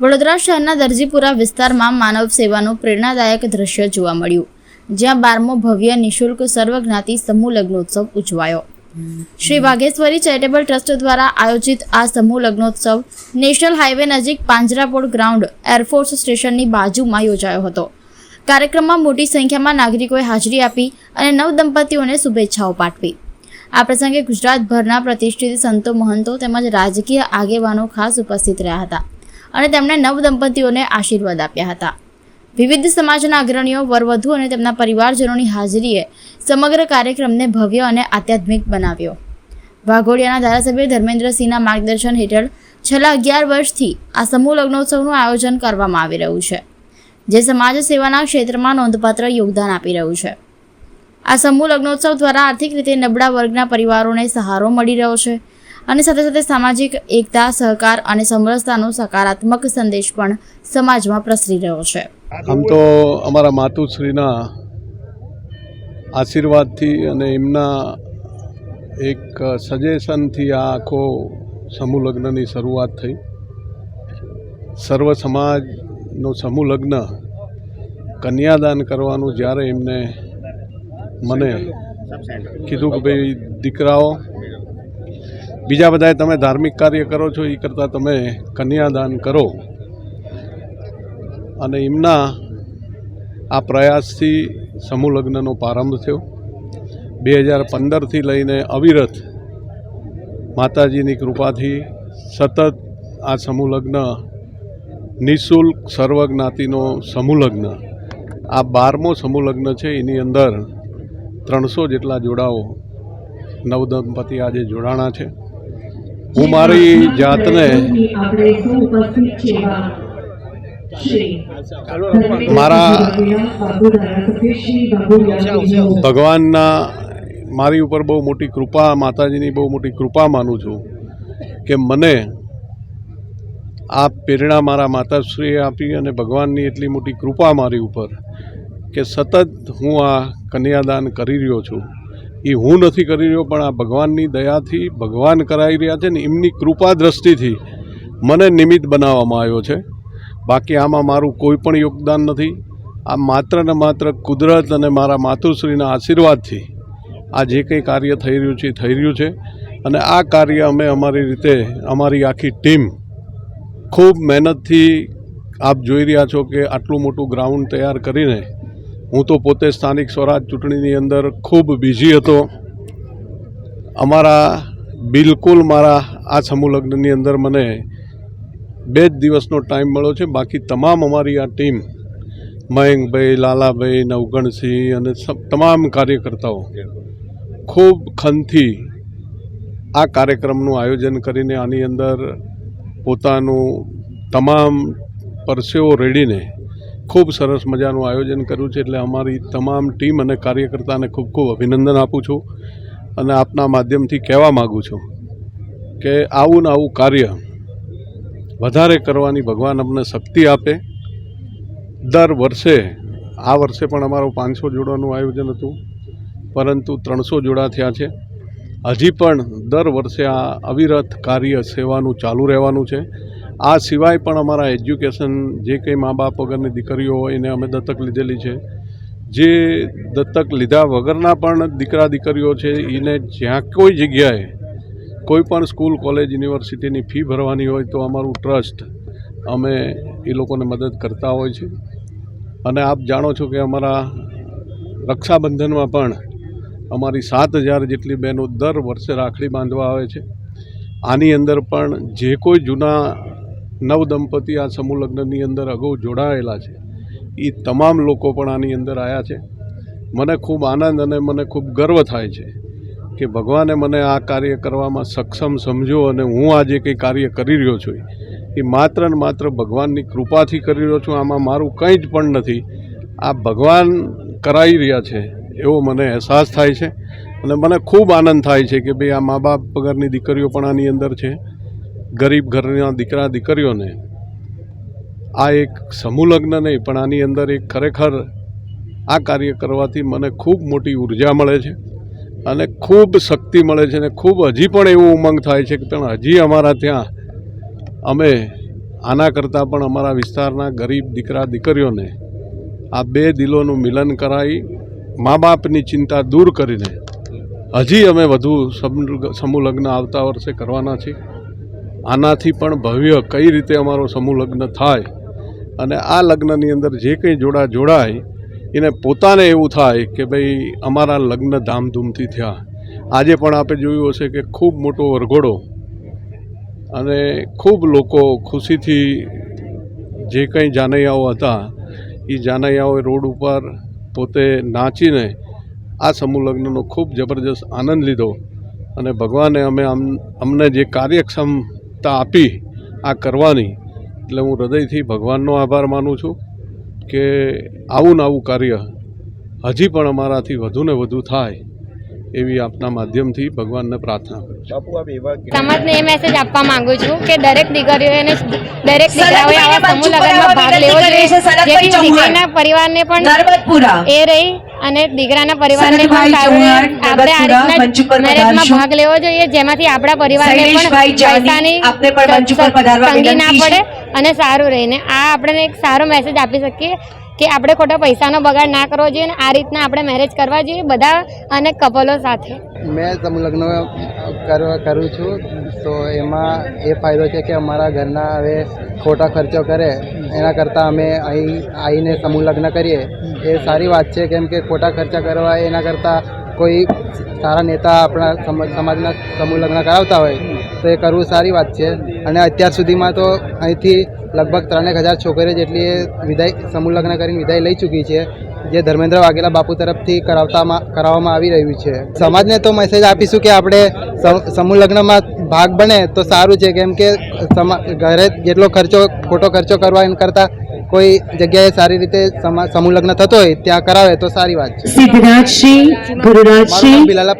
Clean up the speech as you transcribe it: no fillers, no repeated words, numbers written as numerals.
વડોદરા શહેરના દરજીપુરા વિસ્તારમાં માનવ સેવાનું પ્રેરણાદાયક દ્રશ્ય જોવા મળ્યું, જ્યાં 12મો ભવ્ય નિઃશુલ્ક સર્વજ્ઞાતિ સમૂહ લગ્નોત્સવ ઉજવાયો। શ્રી વાઘેશ્વરી ચેરિટેબલ ટ્રસ્ટ દ્વારા આયોજિત આ સમૂહ લગ્નોત્સવ નેશનલ હાઈવે નજીક પાંજરાપોળ ગ્રાઉન્ડ એરફોર્સ સ્ટેશનની બાજુમાં યોજાયો હતો। કાર્યક્રમમાં મોટી સંખ્યામાં નાગરિકોએ હાજરી આપી અને નવદંપતીઓને શુભેચ્છાઓ પાઠવી। આ પ્રસંગે ગુજરાતભરના પ્રતિષ્ઠિત સંતો, મહંતો તેમજ રાજકીય આગેવાનો ખાસ ઉપસ્થિત રહ્યા હતા અને તેમણે નવદંપતીઓને આશીર્વાદ આપ્યા હતા। વિવિધ સમાજના અગ્રણીઓ, વરવધુ અને તેમના પરિવારજનોની હાજરીએ સમગ્ર કાર્યક્રમને ભવ્ય અને આધ્યાત્મિક બનાવ્યો। વાઘોડિયાના ધારાસભ્ય ધર્મેન્દ્રસિંહના માર્ગદર્શન હેઠળ છેલ્લા 11 વર્ષથી આ સમૂહ લગ્નોત્સવનું આયોજન કરવામાં આવી રહ્યું છે, જે સમાજ સેવાના ક્ષેત્રમાં નોંધપાત્ર યોગદાન આપી રહ્યું છે। આ સમૂહ લગ્નોત્સવ દ્વારા આર્થિક રીતે નબળા વર્ગના પરિવારોને સહારો મળી રહ્યો છે અને સાથે સાથે સામાજિક એકતા, સહકાર અને સમરસતાનો સકારાત્મક સંદેશ પણ સમાજમાં પ્રસરી રહ્યો છે। આમ તો અમારા માતુશ્રીના આશીર્વાદથી અને એમના એક સજેશનથી આ આખો સમૂહ લગ્નની શરૂઆત થઈ। સર્વ સમાજનો સમૂહ લગ્ન કન્યાદાન કરવાનું જ્યારે એમને મને કીધું કે ભાઈ દીકરાઓ, બીજા બધાએ તમે ધાર્મિક કાર્ય કરો છો, એ કરતાં તમે કન્યાદાન કરો, અને એમના આ પ્રયાસથી સમૂહ લગ્નનો પ્રારંભ થયો। 2015થી લઈને અવિરત માતાજીની કૃપાથી સતત આ સમૂહ લગ્ન નિઃશુલ્ક સર્વજ્ઞાતિનો સમૂહ લગ્ન આ 12મો સમૂહ લગ્ન છે। એની અંદર 300 જેટલા જોડાઓ નવદંપતિ આજે જોડાણા છે। હું મારી જાતને મારા ભગવાનના મારી ઉપર બહુ મોટી કૃપા, માતાજીની બહુ મોટી કૃપા માનું છું કે મને આ પ્રેરણા મારા માતાશ્રીએ આપી અને ભગવાનની એટલી મોટી કૃપા મારી ઉપર કે સતત હું આ કન્યાદાન કરી રહ્યો છું। એ હું નથી કરી રહ્યો, પણ આ ભગવાનની દયાથી ભગવાન કરાવી રહ્યા છે ને એમની કૃપા દ્રષ્ટિથી મને નિમિત્ત બનાવવામાં આવ્યો છે। બાકી આમાં મારું કોઈ પણ યોગદાન નથી। આ માત્ર ને માત્ર કુદરત અને મારા માતુશ્રીના આશીર્વાદથી આ જે કંઈ કાર્ય થઈ રહ્યું છે એ થઈ રહ્યું છે। અને આ કાર્ય અમે અમારી રીતે, અમારી આખી ટીમ ખૂબ મહેનતથી, આપ જોઈ રહ્યા છો કે આટલું મોટું ગ્રાઉન્ડ તૈયાર કરીને, હું તો પોતે સ્થાનિક સ્વરાજ ચૂંટણીની અંદર ખૂબ બિઝી હતો। બિલકુલ મારા આ સમૂહ લગ્નની અંદર મને 2 જ દિવસનો ટાઈમ મળ્યો છે। બાકી તમામ અમારી આ ટીમ, મયંકભાઈ, લાલાભાઈ, નવગણસિંહ અને તમામ કાર્યકર્તાઓ ખૂબ ખનથી આ કાર્યક્રમનું આયોજન કરીને આની અંદર પોતાનું તમામ પરસેવો રેડીને ખૂબ સરસ મજાનું આયોજન કર્યું છે। એટલે અમારી તમામ ટીમ અને કાર્યકર્તાને ખૂબ ખૂબ અભિનંદન આપું છું અને આપના માધ્યમથી કહેવા માગું છું કે આવું ને આવું કાર્ય વધારે કરવાની ભગવાન અમને શક્તિ આપે। દર વર્ષે, આ વર્ષે પણ અમારું 500 જોડાનું આયોજન હતું, પરંતુ 300 જોડા થયા છે। હજી પણ દર વર્ષે આ અવિરત કાર્ય સેવાનું ચાલુ રહેવાનું છે। આ સિવાય પણ અમારા એજ્યુકેશન, જે કંઈ મા બાપ વગરની દીકરીઓ હોય એને અમે દત્તક લીધેલી છે, જે દત્તક લીધા વગરના પણ દીકરા દીકરીઓ છે, એને જ્યાં કોઈ જગ્યાએ કોઈ પણ સ્કૂલ, કોલેજ, યુનિવર્સિટીની ફી ભરવાની હોય તો અમારું ટ્રસ્ટ અમે એ લોકોને મદદ કરતા હોય છે। અને આપ જાણો છો કે અમારા રક્ષાબંધનમાં પણ અમારી 7000 જેટલી બહેનો દર વર્ષે રાખડી બાંધવા આવે છે। આની અંદર પણ જે કોઈ જૂના નવદંપતિ આ સમૂહ લગ્નની અંદર અગાઉ જોડાયેલા છે, એ તમામ લોકો પણ આની અંદર આવ્યા છે। મને ખૂબ આનંદ અને મને ખૂબ ગર્વ થાય છે કે ભગવાને મને આ કાર્ય કરવામાં સક્ષમ સમજ્યો અને હું આ જે કંઈ કાર્ય કરી રહ્યો છું એ માત્ર ને માત્ર ભગવાનની કૃપાથી કરી રહ્યો છું। આમાં મારું કંઈ જ પણ નથી, આ ભગવાન કરાવી રહ્યા છે એવો મને અહેસાસ થાય છે। અને મને ખૂબ આનંદ થાય છે કે ભાઈ આ મા બાપ વગરની દીકરીઓ પણ આની અંદર છે। ગરીબ ઘરના દીકરા દીકરીઓને આ એક સમૂહ લગ્ન નહીં, પણ આની અંદર એક ખરેખર આ કાર્ય કરવાથી મને ખૂબ મોટી ઉર્જા મળે છે અને ખૂબ શક્તિ મળે છે અને ખૂબ હજી પણ એવું ઉમંગ થાય છે કે પણ હજી અમારા ત્યાં અમે આના કરતાં પણ અમારા વિસ્તારના ગરીબ દીકરા દીકરીઓને આ બે દિલોનું મિલન કરાવી મા બાપની ચિંતા દૂર કરીને હજી અમે વધુ સમૂહ લગ્ન આવતા વર્ષે કરવાના છીએ. આનાથી પણ ભવ્ય કઈ રીતે અમારો સમૂહ લગ્ન થાય અને આ લગ્નની અંદર જે કંઈ જોડાય એને પોતાને એવું થાય કે ભાઈ અમારા લગ્ન ધામધૂમથી થયા. આજે પણ આપણે જોયું હશે કે ખૂબ મોટો વરઘોડો અને ખૂબ લોકો ખુશીથી જે કંઈ જાનૈયાઓ હતા એ જાનૈયાઓએ રોડ ઉપર પોતે નાચીને આ સમૂહ લગ્નનો ખૂબ જબરજસ્ત આનંદ લીધો અને ભગવાને અમને જે કાર્યક્ષમતા આપી આ કરવાની, એટલે હું હૃદયથી ભગવાનનો આભાર માનું છું કે આવું ને આવું કાર્ય હજી પણ અમારાથી વધુ ને વધુ થાય એવી આપના માધ્યમથી ભગવાનને પ્રાર્થના કરું છું. સમાજને એ મેસેજ આપવા માંગુ છું કે દરેક દીકરીઓને દરેક દીકરાઓએ આવા સમૂહ લગ્નમાં ભાગ લેવો જોઈએ, જેથી દીકરીના પરિવારને પણ એ રહી અને દીકરાના પરિવારને પણ સારું રહે. આપણે આ રીતના મેરેજમાં ભાગ લેવો જોઈએ, જેમાંથી આપણા પરિવારને પણ પૈસાની તંગી ના પડે અને સારું રહીને આ આપણે એક સારો મેસેજ આપી શકીએ કે આપણે ખોટા પૈસાનો બગાડ ના કરવો જોઈએ અને આ રીતના આપણે મેરેજ કરવા જોઈએ બધા અને કપલો સાથે. મેં સમૂહ લગ્ન કરું છું તો એમાં એ ફાયદો છે કે અમારા ઘરના હવે ખોટા ખર્ચો કરે એના કરતાં અમે અહીં આવીને સમૂહ લગ્ન કરીએ એ સારી વાત છે. કેમ કે ખોટા ખર્ચા કરવા એના કરતાં કોઈ સારા નેતા આપણા સમાજના સમૂહ લગ્ન કરાવતા હોય તો એ કરવું સારી વાત છે. અને અત્યાર સુધીમાં તો અહીંથી લગભગ 3000 છોકરીઓ જેટલી વિદાય સમૂહ લગ્ન કરીને વિદાય લઈ ચૂકી છે, જે ધર્મેન્દ્ર વાઘેલા બાપુ તરફથી કરાવવામાં આવી રહ્યું છે. સમાજને તો મેસેજ આપીશું કે આપણે સમૂહ લગ્નમાં ભાગ બને તો સારું છે. કેમ કે ઘરે જેટલો ખોટો ખર્ચો કરવા એના કરતાં કોઈ જગ્યાએ સારી રીતે સમૂહ લગ્ન થતો હોય ત્યાં કરાવે તો સારી વાત છે. સિદ્ધરાજસિંહ, ગુરુરાજસિંહ, બિલાલા